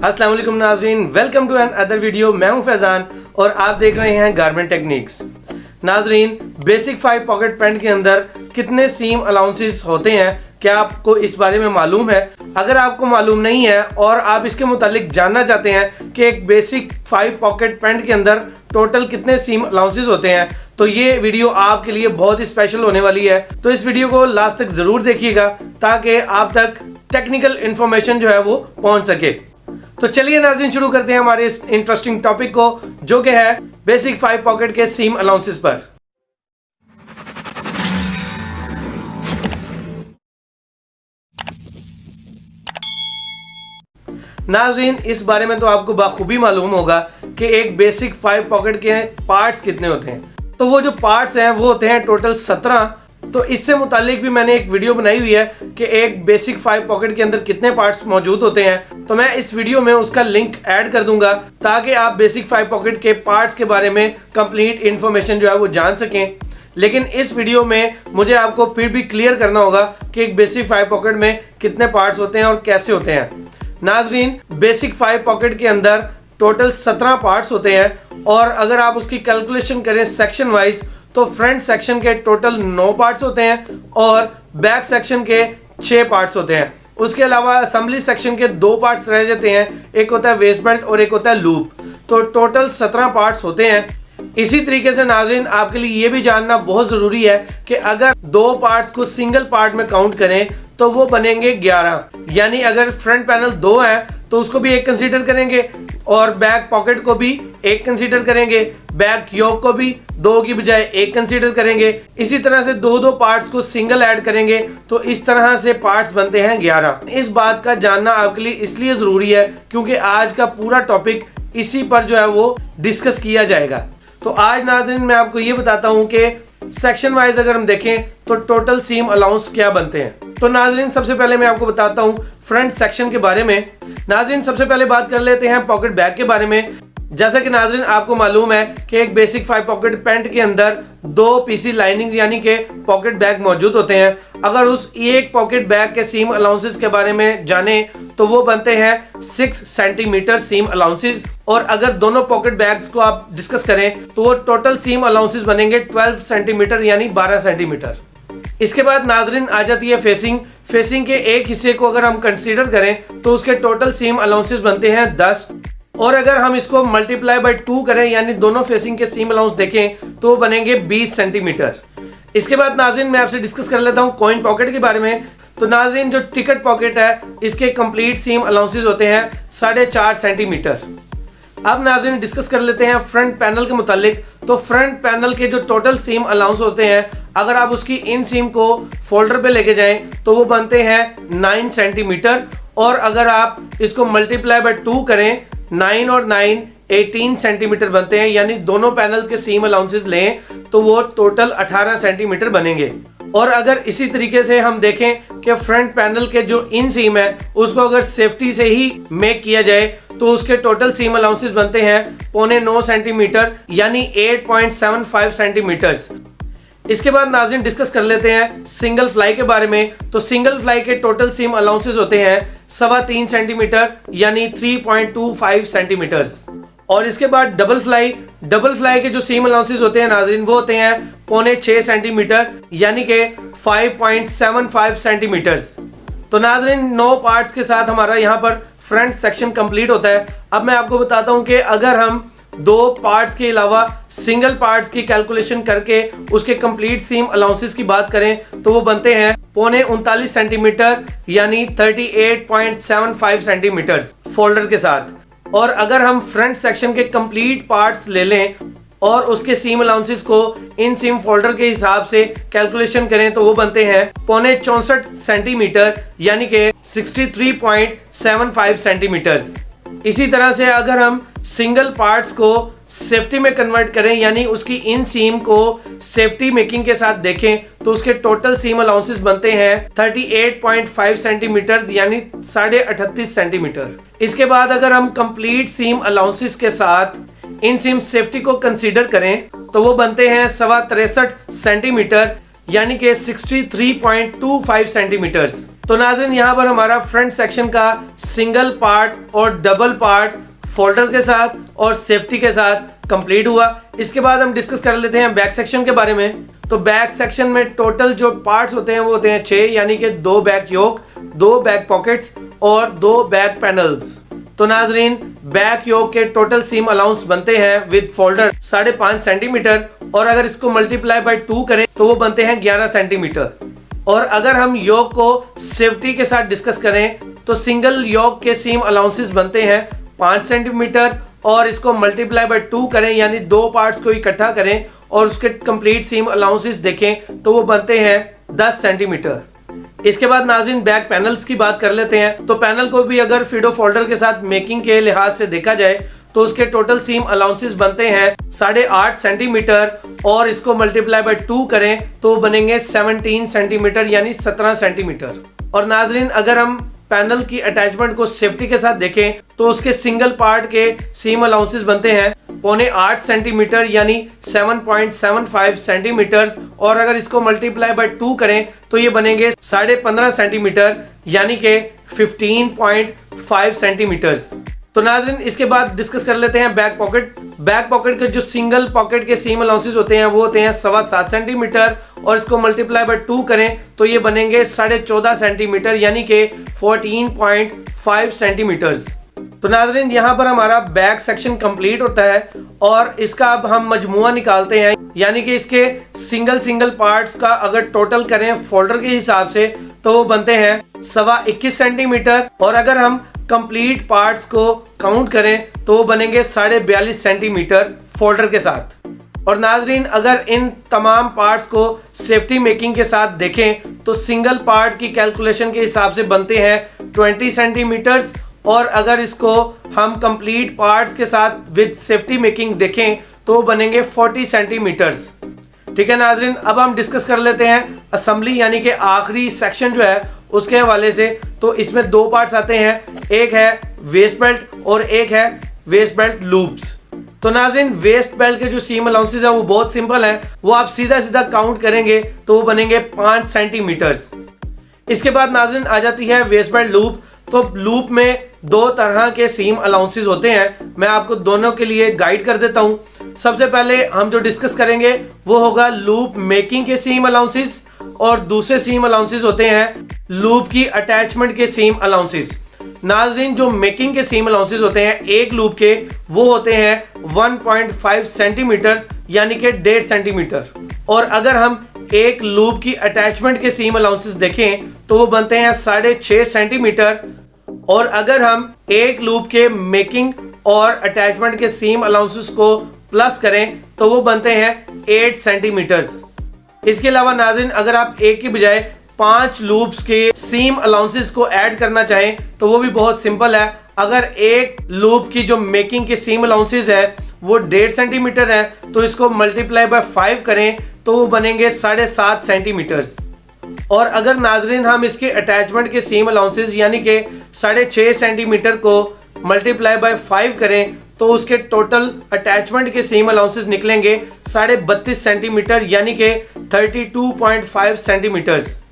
अस्सलाम वालेकुम नाज़रीन, welcome to another video. मैं हूं फैज़ान और आप देख रहे हैं गारमेंट टेक्निक्स। नाज़रीन, बेसिक 5 पॉकेट पैंट के अंदर कितने सीम अलाउंसेस होते हैं, क्या आपको इस बारे में मालूम है? अगर आपको मालूम नहीं है और आप इसके मुतालिक जानना चाहते हैं कि एक बेसिक 5 पॉकेट पैंट के अंदर टोटल कितने सीम अलाउंसेस होते हैं, तो ये वीडियो आपके लिए बहुत ही स्पेशल होने वाली है। तो इस वीडियो को लास्ट तक जरूर देखिएगा ताकि आप तक टेक्निकल इंफॉर्मेशन जो है वो पहुंच सके। तो चलिए नाज़रीन, शुरू करते हैं हमारे इस इंटरेस्टिंग टॉपिक को, जो कि है बेसिक 5 पॉकेट के सीम अलाउंसेस पर। नाज़रीन, इस बारे में तो आपको बाखूबी मालूम होगा कि एक बेसिक 5 पॉकेट के पार्ट्स कितने होते हैं। तो वो जो पार्ट्स हैं वो होते हैं टोटल 17। तो इससे मुतालिक भी मैंने एक वीडियो बनाई हुई है कि एक बेसिक 5 पॉकेट के अंदर कितने पार्ट्स मौजूद होते हैं। तो मैं इस वीडियो में उसका लिंक ऐड कर दूंगा ताकि आप बेसिक 5 पॉकेट के पार्ट्स के बारे में कंप्लीट इंफॉर्मेशन जो है वो जान सकें। लेकिन इस वीडियो में मुझे आपको फिर भी क्लियर करना होगा कि एक बेसिक 5 पॉकेट में कितने पार्ट्स होते हैं और कैसे होते हैं। नाज़रीन, बेसिक 5 पॉकेट के अंदर टोटल 17 पार्ट्स होते हैं और अगर आप उसकी कैलकुलेशन करें सेक्शन वाइज तो फ्रंट सेक्शन के टोटल 9 पार्ट्स होते हैं और बैक सेक्शन के 6 पार्ट्स होते हैं। उसके अलावा असेंबली सेक्शन के 2 पार्ट्स रह जाते हैं, एक होता है वेस्ट बेल्ट और एक होता है लूप। तो टोटल 17 पार्ट्स होते हैं। इसी तरीके से नाज़रीन, आपके लिए ये भी जानना बहुत ज़रूरी है कि अगर 2 पार्ट्स को सिंगल पार्ट में काउंट करें तो वो बनेंगे 11। यानी अगर फ्रंट पैनल 2 है तो उसको भी एक कंसीडर करेंगे और बैक पॉकेट को भी एक कंसीडर करेंगे, बैक योक को भी 2 की बजाय एक कंसीडर करेंगे। इसी तरह से 2-2 पार्ट्स को सिंगल ऐड करेंगे तो इस तरह से पार्ट्स बनते हैं 11। इस बात का जानना आपके लिए इसलिए ज़रूरी है क्योंकि आज का पूरा टॉपिक इसी पर जो है वो डिस्कस किया जाएगा। तो आज नाज़रीन मैं आपको ये बताता हूँ कि सेक्शन वाइज अगर हम देखें तो टोटल सीम अलाउंस क्या बनते हैं। तो नाज़रीन, सबसे पहले मैं आपको बताता हूँ फ्रंट सेक्शन के बारे में। नाज़रीन, सबसे पहले बात कर लेते हैं पॉकेट बैग के बारे में। जैसा कि नाज़रीन आपको मालूम है कि एक बेसिक 5 पॉकेट पैंट के अंदर 2 पीसी लाइनिंग यानी कि पॉकेट बैग मौजूद होते हैं। अगर उस एक पॉकेट बैग के सीम अलाउंसेस के बारे में जाने तो वो बनते हैं 6 सेंटीमीटर सीम अलाउंसेस, और अगर दोनों पॉकेट बैग्स को आप डिस्कस करें तो वो टोटल सीम अलाउंसेस बनेंगे 12 सेंटीमीटर यानी 12 सेंटीमीटर। इसके बाद नाज़रीन आ जाती है फेसिंग। फेसिंग के एक हिस्से को अगर हम कंसीडर करें तो उसके टोटल सीम अलाउंसेस बनते हैं 10, और अगर हम इसको मल्टीप्लाई बाय 2 करें यानी दोनों फेसिंग के सीम अलाउंस देखें तो बनेंगे 20 सेंटीमीटर। इसके बाद नाज़रीन मैं आपसे डिस्कस कर लेता हूं कॉइन पॉकेट के बारे में। तो नाज़रीन, जो टिकट पॉकेट है इसके कंप्लीट सीम अलाउंसेस होते हैं 4.5 सेंटीमीटर। अब नाज़रीन डिस्कस कर लेते हैं फ्रंट पैनल के मुतालिक। तो फ्रंट पैनल के जो टोटल सीम अलाउंस होते हैं अगर आप उसकी इन सीम को फोल्डर पे लेके जाएं तो वो बनते हैं 9 सेंटीमीटर, और अगर आप इसको मल्टीप्लाई बाय 2 करें 9 और 9 18 सेंटीमीटर बनते हैं। यानी दोनों पैनल के सीम अलाउंसेस लें तो वो टोटल 18 सेंटीमीटर बनेंगे। और अगर इसी तरीके से हम देखें कि फ्रंट पैनल के जो इन सीम है उसको अगर सेफ्टी से ही मेक किया जाए तो उसके टोटल सीम अलाउंसेस बनते हैं 8.9 सेंटीमीटर यानी 8.75 सेंटीमीटर्स। इसके बाद नाज़रीन डिस्कस कर लेते हैं सिंगल फ्लाई के बारे में। तो सिंगल फ्लाई के टोटल सीम अलाउंसेस होते हैं 3.25 सेंटीमीटर यानी 3.25 सेंटीमीटर्स। और इसके बाद डबल फ्लाई के जो सीम अलाउंसेस होते हैं नाज़रीन वो होते हैं 5.6 सेंटीमीटर यानी कि 5.75 सेंटीमीटर्स। तो नाज़रीन 9 पार्ट्स के साथ हमारा यहाँ पर फ्रंट सेक्शन कंप्लीट होता है। अब मैं आपको बताता हूँ कि अगर हम 2 पार्ट्स के अलावा सिंगल पार्ट्स की कैलकुलेशन करके उसके कंप्लीट सीम अलाउंसेस की बात करें तो वो बनते हैं 39.5 सेंटीमीटर यानी 38.75 सेंटीमीटर फोल्डर के साथ। और अगर हम फ्रंट सेक्शन के कंप्लीट पार्ट्स ले लें और उसके सीम अलाउंसेस को इन सीम फोल्डर के हिसाब से कैलकुलेशन करें तो वो बनते हैं 64 सेंटीमीटर यानी कि 63.75 सेंटीमीटर। इसी तरह से अगर हम सिंगल पार्ट्स को सेफ्टी में कन्वर्ट करें यानी उसकी इन सीम को सेफ्टी मेकिंग के साथ देखें तो उसके टोटल सीम अलाउंसेस बनते हैं 38.5 सेंटीमीटर यानी 38.5 सेंटीमीटर। इसके बाद अगर हम कंप्लीट सीम अलाउंसेस के साथ इन सीम सेफ्टी को कंसीडर करें तो वो बनते हैं 63 सेंटीमीटर यानी कि 63.25 सेंटीमीटर। तो नाज़रीन यहाँ पर हमारा फ्रंट सेक्शन का सिंगल पार्ट और डबल पार्ट फोल्डर के साथ और सेफ्टी के साथ कंप्लीट हुआ। इसके बाद हम डिस्कस कर लेते हैं बैक सेक्शन के बारे में। तो बैक सेक्शन में टोटल जो पार्ट्स होते हैं वो होते हैं 6, यानी कि 2 बैक योक, 2 बैक पॉकेट्स और 2 बैक पैनल्स। तो नाजरीन बैक योक के टोटल सीम अलाउंस बनते हैं विद फोल्डर 5.5 सेंटीमीटर, और अगर इसको मल्टीप्लाई बाय 2 करें तो वो बनते हैं 11 सेंटीमीटर। और अगर हम योक को सेफ्टी के साथ डिस्कस करें तो सिंगल योक के सीम अलाउंसेस बनते हैं 5 सेंटीमीटर, और इसको मल्टीप्लाई बाय 2 करें यानी 2 पार्ट्स को इकट्ठा करें और उसके कंप्लीट सीम अलाउंसेस देखें तो वो बनते हैं 10 सेंटीमीटर। इसके बाद नाज़रीन बैक पैनल्स की बात कर लेते हैं। तो पैनल को भी अगर फिडो फोल्डर के साथ मेकिंग के लिहाज से देखा जाए तो उसके टोटल सीम अलाउंसेस बनते हैं 8.5 सेंटीमीटर, और इसको मल्टीप्लाई बाय 2 करें तो बनेंगे 17 सेंटीमीटर यानी 17 सेंटीमीटर। और नाज़रीन अगर हम पैनल की अटैचमेंट को सेफ्टी के साथ देखें तो उसके सिंगल पार्ट के सीम अलाउंसेस बनते हैं 7.25 सेंटीमीटर यानी 7.75 सेंटीमीटर, और अगर इसको मल्टीप्लाई बाय 2 करें तो ये बनेंगे 15.5 सेंटीमीटर यानी कि 15.5 सेंटीमीटर। तो नाज़रीन इसके बाद डिस्कस कर लेते हैं बैक पॉकेट। बैक पॉकेट के जो सिंगल पॉकेट के सीम अलाउंसेस होते हैं वो होते हैं 7.25 सेंटीमीटर, और इसको मल्टीप्लाई बाय 2 करें तो ये बनेंगे 14.5 सेंटीमीटर यानी कि 14.5 सेंटीमीटर। तो नाज़रीन यहाँ पर हमारा बैक सेक्शन कंप्लीट होता है, और इसका अब हम मजमुआ निकालते हैं, यानी कि इसके सिंगल पार्ट्स का अगर टोटल करें फोल्डर के हिसाब से तो वो बनते हैं 21.25 सेंटीमीटर, और अगर हम कंप्लीट पार्ट्स को काउंट करें तो वो बनेंगे 42.5 सेंटीमीटर फोल्डर के साथ। और नाजरीन अगर इन तमाम पार्ट्स को सेफ्टी मेकिंग के साथ देखें तो सिंगल पार्ट की कैलकुलेशन के हिसाब से बनते हैं 20 सेंटीमीटर्स, और अगर इसको हम कंप्लीट पार्ट्स के साथ विद सेफ्टी मेकिंग देखें तो बनेंगे 40 सेंटीमीटर्स। ठीक है नाजरीन, अब हम डिस्कस कर लेते हैं असेंबली यानी कि आखिरी सेक्शन जो है उसके हवाले से। तो इसमें 2 पार्ट्स आते हैं, एक है वेस्ट बेल्ट और एक है वेस्ट बेल्ट लूप्स। तो नाज़रीन वेस्ट बेल्ट के जो सीम अलाउंसेस है वो बहुत सिंपल है, वो आप सीधा सीधा काउंट करेंगे तो वो बनेंगे 5 सेंटीमीटर्स। इसके बाद नाज़रीन आ जाती है वेस्ट बेल्ट लूप। तो लूप में 2 तरह के सीम अलाउंसेस होते हैं, मैं आपको दोनों के लिए गाइड कर देता हूं। सबसे पहले हम जो डिस्कस करेंगे वो होगा लूप मेकिंग के सीम अलाउंसेस, और दूसरे सीम अलाउंसेस होते हैं लूप की अटैचमेंट के सीम अलाउंसेस। नाज़रीन जो मेकिंग के सीम अलाउंसेस होते हैं एक लूप के वो होते हैं 1.5 सेंटीमीटर यानी कि 1.5 सेंटीमीटर, और अगर हम एक लूप की अटैचमेंट के सीम अलाउंसेस देखें तो वो बनते हैं 6.5 सेंटीमीटर, और अगर हम एक लूप के मेकिंग और अटैचमेंट के सीम अलाउंसेस को प्लस करें तो वो बनते हैं 8 सेंटीमीटर्स। इसके अलावा नाज़रीन अगर आप एक की बजाय 5 लूप्स के सीम अलाउंसेस को ऐड करना चाहें तो वो भी बहुत सिंपल है। अगर एक लूप की जो मेकिंग के सीम अलाउंसेस है वो 1.5 सेंटीमीटर है तो इसको मल्टीप्लाई बाय 5 करें तो वो बनेंगे 7.5 सेंटीमीटर्स। और अगर नाज़रीन हम इसके अटैचमेंट के सीम अलाउंसेस यानी कि 6.5 सेंटीमीटर को मल्टीप्लाई बाय 5 करें तो उसके टोटल अटैचमेंट के सीम अलाउंसेस निकलेंगे 32.5 सेंटीमीटर यानी कि 32.5 सेंटीमीटर्स।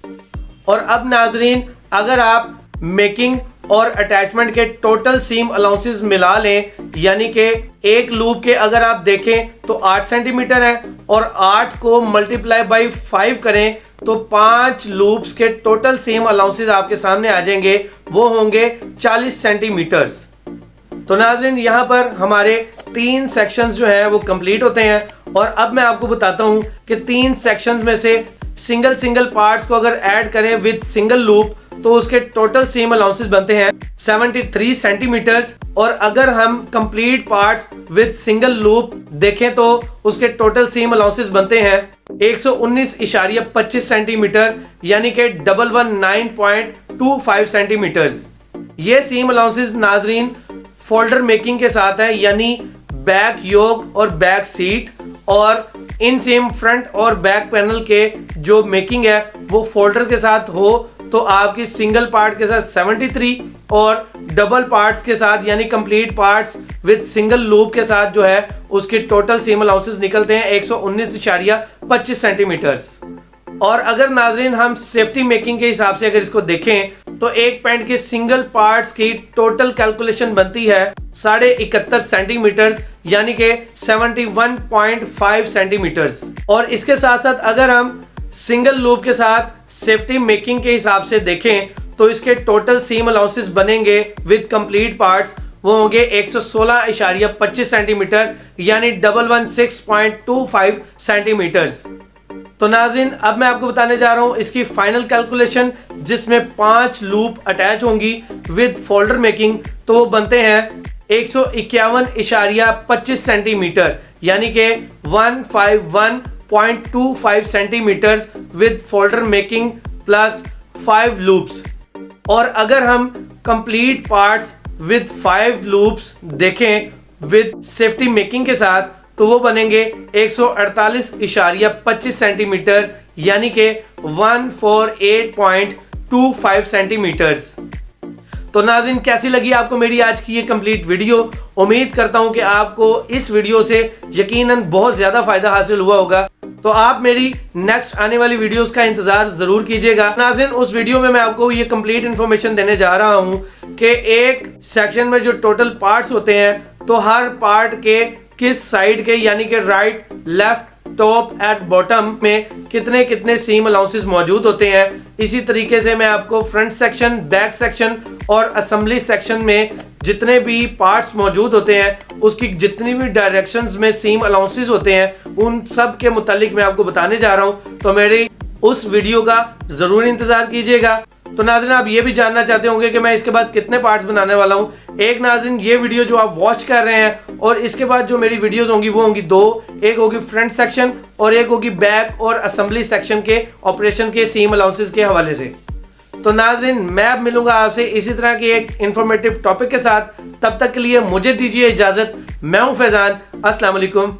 और अब नाजरीन अगर आप मेकिंग और अटैचमेंट के टोटल सीम अलाउंसेस मिला लें यानी कि एक लूप के अगर आप देखें तो 8 सेंटीमीटर है और 8 को मल्टीप्लाई बाय 5 करें तो 5 लूप्स के टोटल सीम अलाउंसेस आपके सामने आ जाएंगे, वो होंगे 40 सेंटीमीटर्स। तो नाज़रीन यहाँ पर हमारे 3 सेक्शंस जो हैं वो कंप्लीट होते हैं। और अब मैं आपको बताता हूँ कि 3 सेक्शंस में से सिंगल पार्ट्स को अगर ऐड करें विद सिंगल लूप तो उसके टोटल सीम अलाउंसेस बनते हैं 73 सेंटीमीटर्स। और अगर हम complete parts with single loop देखें तो उसके टोटल सीम अलाउंसेस बनते हैं 119.25 सेंटीमीटर यानी कि 119.25 सेंटीमीटर्स। ये सीम अलाउंसेस नाजरीन फोल्डर मेकिंग के साथ है यानी बैक योक और बैक सीट, और इन सेम फ्रंट और बैक पैनल के जो मेकिंग है वो फोल्डर के साथ हो तो आपकी सिंगल पार्ट के साथ 73 और डबल पार्ट्स के साथ यानी complete parts with single loop के साथ जो है उसके टोटल सीम अलाउंसेस निकलते हैं 119.25 सेंटीमीटर्स। और अगर नाजरीन हम सेफ्टी मेकिंग के हिसाब से अगर इसको देखें तो एक पैंट के सिंगल पार्ट्स की टोटल कैलकुलेशन बनती है 71.5 सेंटीमीटर यानी कि 71.5 सेंटीमीटर। और इसके साथ साथ अगर हम सिंगल लूप के साथ सेफ्टी मेकिंग के हिसाब से देखें तो इसके टोटल सीम अलाउंसेस बनेंगे विद कंप्लीट पार्ट्स, वो होंगे 116.25 सेंटीमीटर यानी 116.25 सेंटीमीटर। तो नाज़रीन अब मैं आपको बताने जा रहा हूं इसकी फाइनल कैलकुलेशन, जिसमें 5 लूप अटैच होंगी विद फोल्डर मेकिंग, तो वो बनते हैं 151.25 सेंटीमीटर यानी कि 151.25 centimetre with folder making plus 5 loops. और अगर हम कंप्लीट पार्ट्स विद 5 लूप्स देखें विद सेफ्टी मेकिंग के साथ तो वो बनेंगे 148.25 सेंटीमीटर यानी कि 148.25 सेंटीमीटर। तो नाज़रीन कैसी लगी आपको मेरी आज की ये कंप्लीट वीडियो? उम्मीद करता हूं कि आपको इस वीडियो से यकीनन बहुत ज्यादा फायदा हासिल हुआ होगा। तो आप मेरी नेक्स्ट आने वाली वीडियोस का इंतजार जरूर कीजिएगा। नाज़रीन उस वीडियो में मैं आपको ये कंप्लीट इंफॉर्मेशन देने जा रहा हूं कि एक सेक्शन में जो टोटल पार्ट्स होते हैं तो हर पार्ट के किस साइड के यानी कि right, left, top at bottom में कितने कितने सीम अलाउंसेस मौजूद होते हैं। इसी तरीके से मैं आपको फ्रंट सेक्शन, बैक सेक्शन और असेंबली सेक्शन में जितने भी पार्ट्स मौजूद होते हैं उसकी जितनी भी डायरेक्शंस में सीम अलाउंसेस होते हैं उन सब के मुतालिक मैं आपको बताने जा रहा हूं। तो मेरी उस वीडियो का जरूर इंतजार कीजिएगा। तो नाज़रीन आप ये भी जानना चाहते होंगे कि मैं इसके बाद कितने पार्ट्स बनाने वाला हूं। एक नाज़रीन ये वीडियो जो आप वॉच कर रहे हैं और इसके बाद जो मेरी वीडियोस होंगी वो होंगी 2, एक होगी फ्रंट सेक्शन और एक होगी बैक और असेंबली सेक्शन के ऑपरेशन के सीम अलाउंसेस के हवाले से। तो नाज़रीन मैं अब मिलूंगा आपसे इसी तरह के एक इंफॉर्मेटिव टॉपिक के साथ। तब तक के लिए मुझे दीजिए इजाजत। मैं हूं फैजान। अस्सलाम वालेकुम।